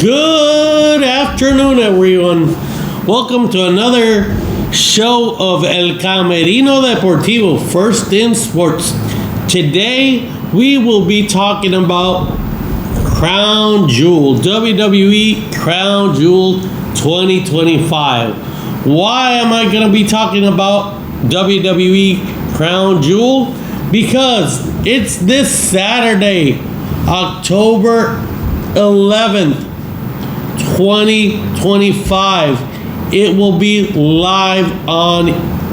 Good afternoon, everyone. Welcome to another show of El Camerino Deportivo, First in Sports. Today, we will be talking about Crown Jewel, WWE Crown Jewel 2025. Why am I going to be talking about WWE Crown Jewel? Because it's this Saturday, October 11th, 2025. It will be live on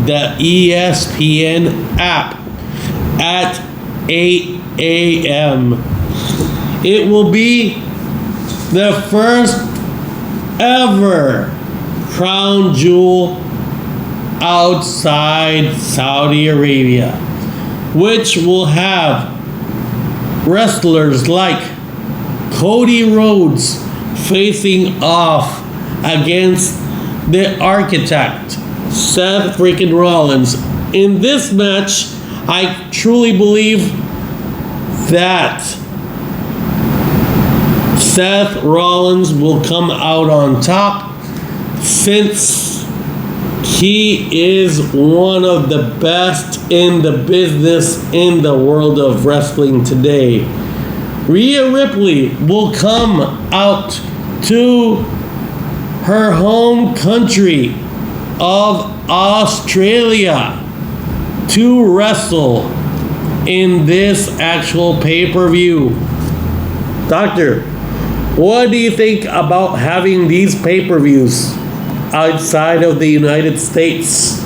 the ESPN app at 8 a.m. It will be the first ever Crown Jewel outside Saudi Arabia, which will have wrestlers like Cody Rhodes facing off against the Architect, Seth freaking Rollins. In this match, I truly believe that Seth Rollins will come out on top, since he is one of the best in the business in the world of wrestling today. Rhea Ripley will come out to her home country of Australia to wrestle in this actual pay-per-view. Doctor, what do you think about having these pay-per-views outside of the United States?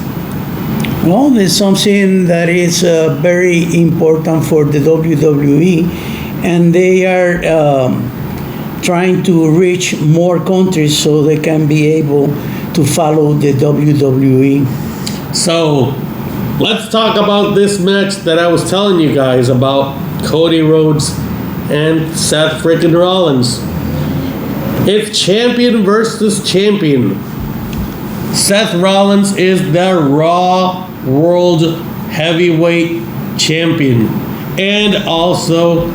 Well, there's something that is very important for the WWE, and they are trying to reach more countries so they can be able to follow the WWE. So, let's talk about this match that I was telling you guys about, Cody Rhodes and Seth freaking Rollins. It's champion versus champion. Seth Rollins is the Raw World Heavyweight Champion. And also,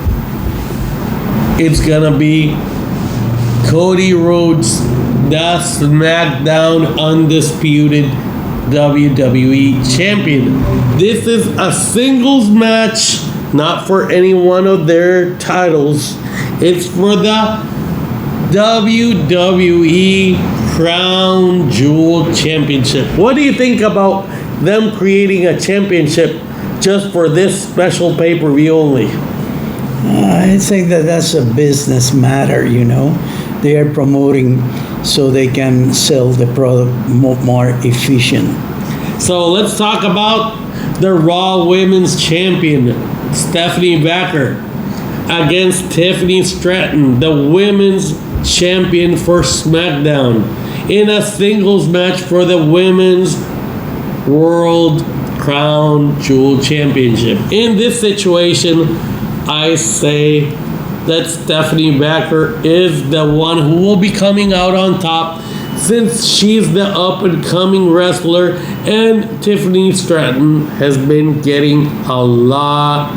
it's gonna be Cody Rhodes, the SmackDown Undisputed WWE Champion. This is a singles match, not for any one of their titles. It's for the WWE Crown Jewel Championship. What do you think about them creating a championship just for this special pay-per-view only? I think that that's a business matter, you know. They are promoting so they can sell the product more efficient. So let's talk about the Raw Women's Champion, Stephanie Baker, against Tiffany Stratton, the Women's Champion for SmackDown, in a singles match for the Women's World Crown Jewel Championship. In this situation, I say that Stephanie Baker is the one who will be coming out on top, since she's the up-and-coming wrestler, and Tiffany Stratton has been getting a lot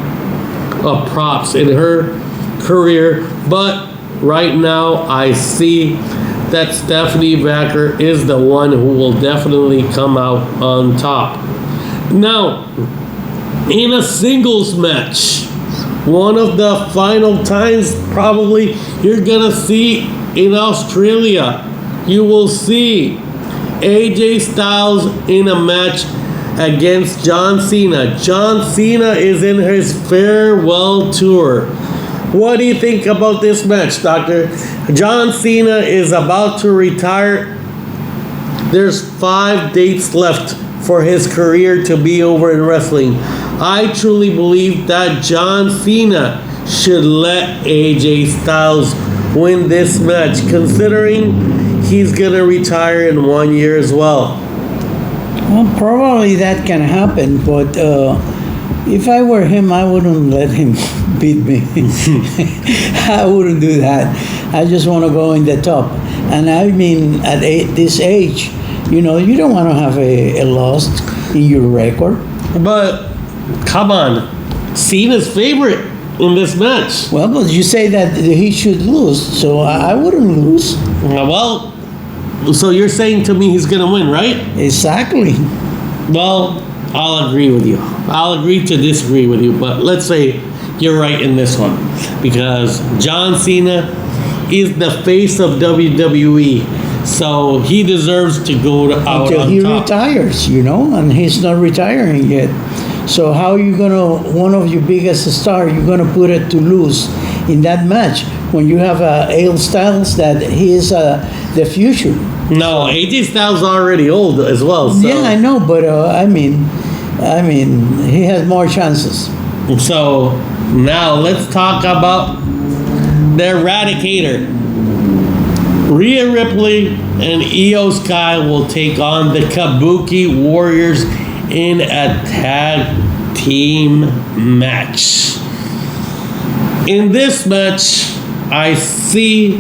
of props in her career. But right now, I see that Stephanie Baker is the one who will definitely come out on top. Now, in a singles match, one of the final times probably you're gonna see in Australia, you will see AJ Styles in a match against John Cena. John Cena is in his farewell tour. What do you think about this match, Doctor? John Cena is about to retire. There's 5 dates left for his career to be over in wrestling. I truly believe that John Cena should let AJ Styles win this match, considering he's going to retire in 1 year as well. Well, probably that can happen, but if I were him, I wouldn't let him beat me. I wouldn't do that. I just want to go in the top. And I mean, at this age, you know, you don't want to have a loss in your record. But come on, Cena's favorite. in this match. Well, but you say that he should lose, so I wouldn't lose. Well, so you're saying to me he's going to win, right? Exactly. Well, I'll agree with you. I'll agree to disagree with you, but let's say you're right in this one. Because John Cena is the face of WWE, so he deserves to go out Until on he top. retires, and he's not retiring yet. So how you gonna, one of your biggest stars, you're gonna put it to lose in that match when you have AJ Styles that he is the future. No, AJ Styles already old as well. So. Yeah, I know, but I mean, he has more chances. So now let's talk about the Eradicator. Rhea Ripley and Io Sky will take on the Kabuki Warriors in a tag team match. In this match, I see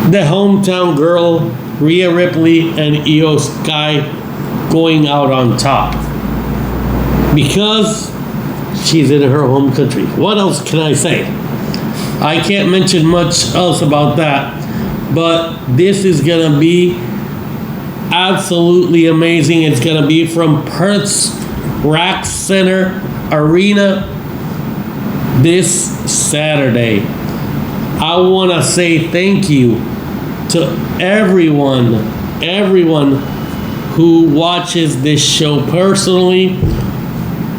the hometown girl, Rhea Ripley, and Io Sky going out on top. Because she's in her home country. What else can I say? I can't mention much else about that. But this is going to be absolutely amazing. It's going to be from Perth's Rack Center Arena this Saturday. I want to say thank you to everyone who watches this show personally,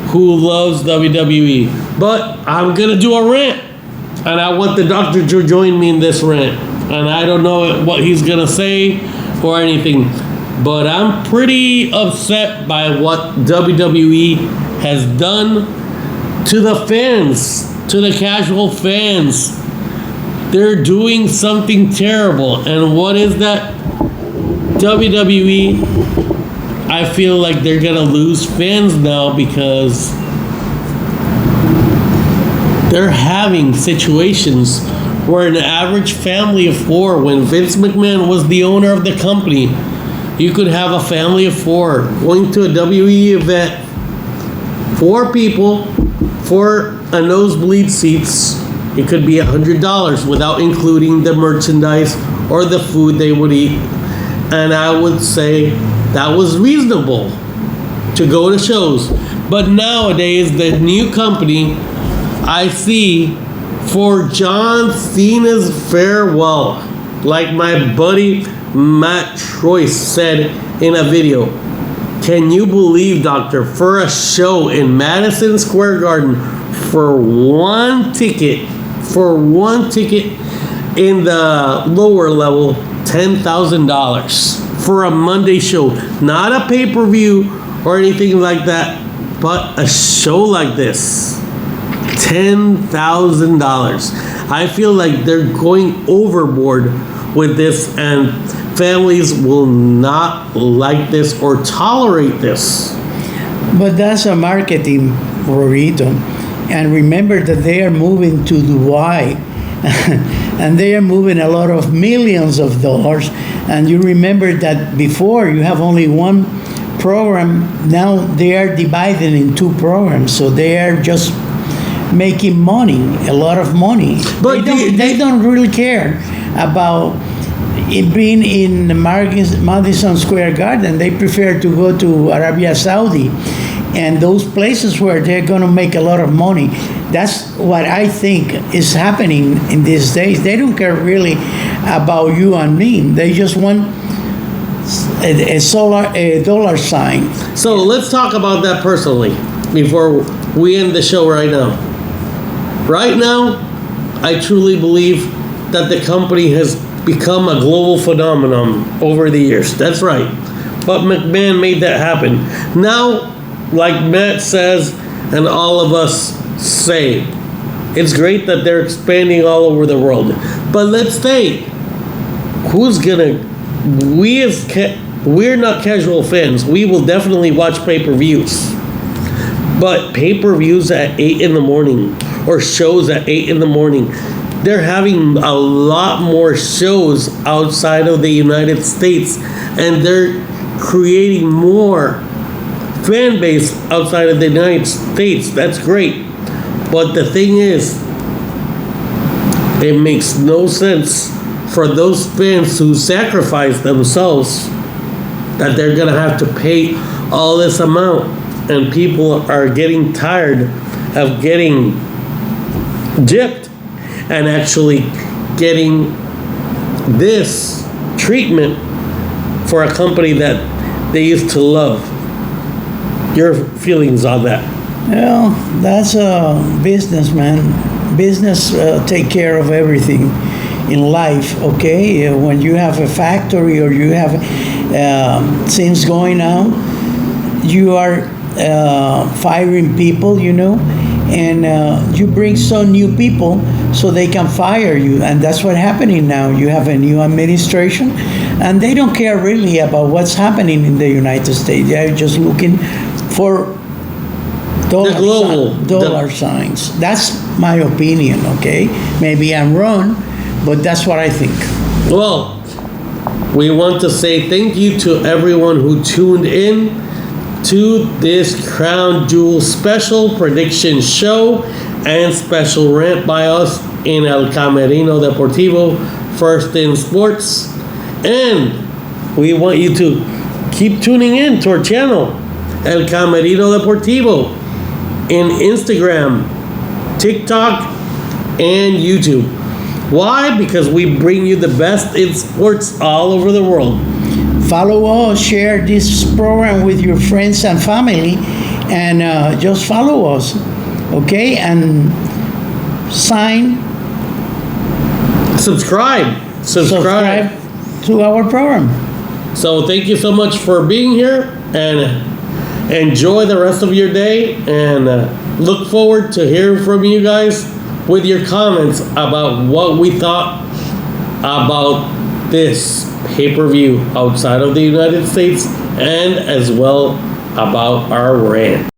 who loves WWE. But I'm going to do a rant, and I want the doctor to join me in this rant. And I don't know what he's going to say or anything, but I'm pretty upset by what WWE has done to the fans, to the casual fans. They're doing something terrible. And what is that? WWE, I feel like they're going to lose fans now because they're having situations where an average family of four, when Vince McMahon was the owner of the company, you could have a family of four going to a WWE event, 4 people, for a nosebleed seats. It could be $100 without including the merchandise or the food they would eat. And I would say that was reasonable to go to shows. But nowadays, the new company, I see, for John Cena's farewell, like my buddy Matt Troyce said in a video, can you believe, doctor, for a show in Madison Square Garden, for one ticket in the lower level, $10,000 for a Monday show, not a pay-per-view or anything like that, but a show like this, $10,000. I feel like they're going overboard with this, and families will not like this or tolerate this. But that's a marketing, Rorito. And remember that they are moving to Dubai and they are moving a lot of millions of dollars. And you remember that before you have only one program, now they are divided in 2 programs. So they are just making money, a lot of money. But they don't really care about it being in Madison Square Garden. They prefer to go to Arabia Saudi and those places where they're going to make a lot of money. That's what I think is happening in these days. They don't care really about you and me. They just want a dollar sign. So let's talk about that personally before we end the show right now. Right now, I truly believe that the company has become a global phenomenon over the years. That's right. But McMahon made that happen. Now, like Matt says, and all of us say, it's great that they're expanding all over the world. But let's say, we're not casual fans. We will definitely watch pay-per-views. But pay-per-views at 8 in the morning or shows at 8 in the morning, they're having a lot more shows outside of the United States, and they're creating more fan base outside of the United States. That's great. But the thing is, it makes no sense for those fans who sacrifice themselves that they're going to have to pay all this amount, and people are getting tired of getting gypped and actually getting this treatment for a company that they used to love. Your feelings on that? Well, that's a business, man. Business take care of everything in life, okay? When you have a factory or you have things going on, you are firing people, and you bring some new people so they can fire you. And that's what's happening now. You have a new administration, and they don't care really about what's happening in the United States. They're just looking for dollar signs. That's my opinion, okay? Maybe I'm wrong, but that's what I think. Well, we want to say thank you to everyone who tuned in to this Crown Jewel special prediction show and special rant by us in El Camerino Deportivo, First in Sports. And we want you to keep tuning in to our channel, El Camerino Deportivo, in Instagram, TikTok, and YouTube. Why? Because we bring you the best in sports all over the world. Follow us, share this program with your friends and family, and just follow us, okay? And subscribe to our program. So thank you so much for being here, and enjoy the rest of your day, and look forward to hearing from you guys with your comments about what we thought about this pay-per-view outside of the United States, and as well about our rant.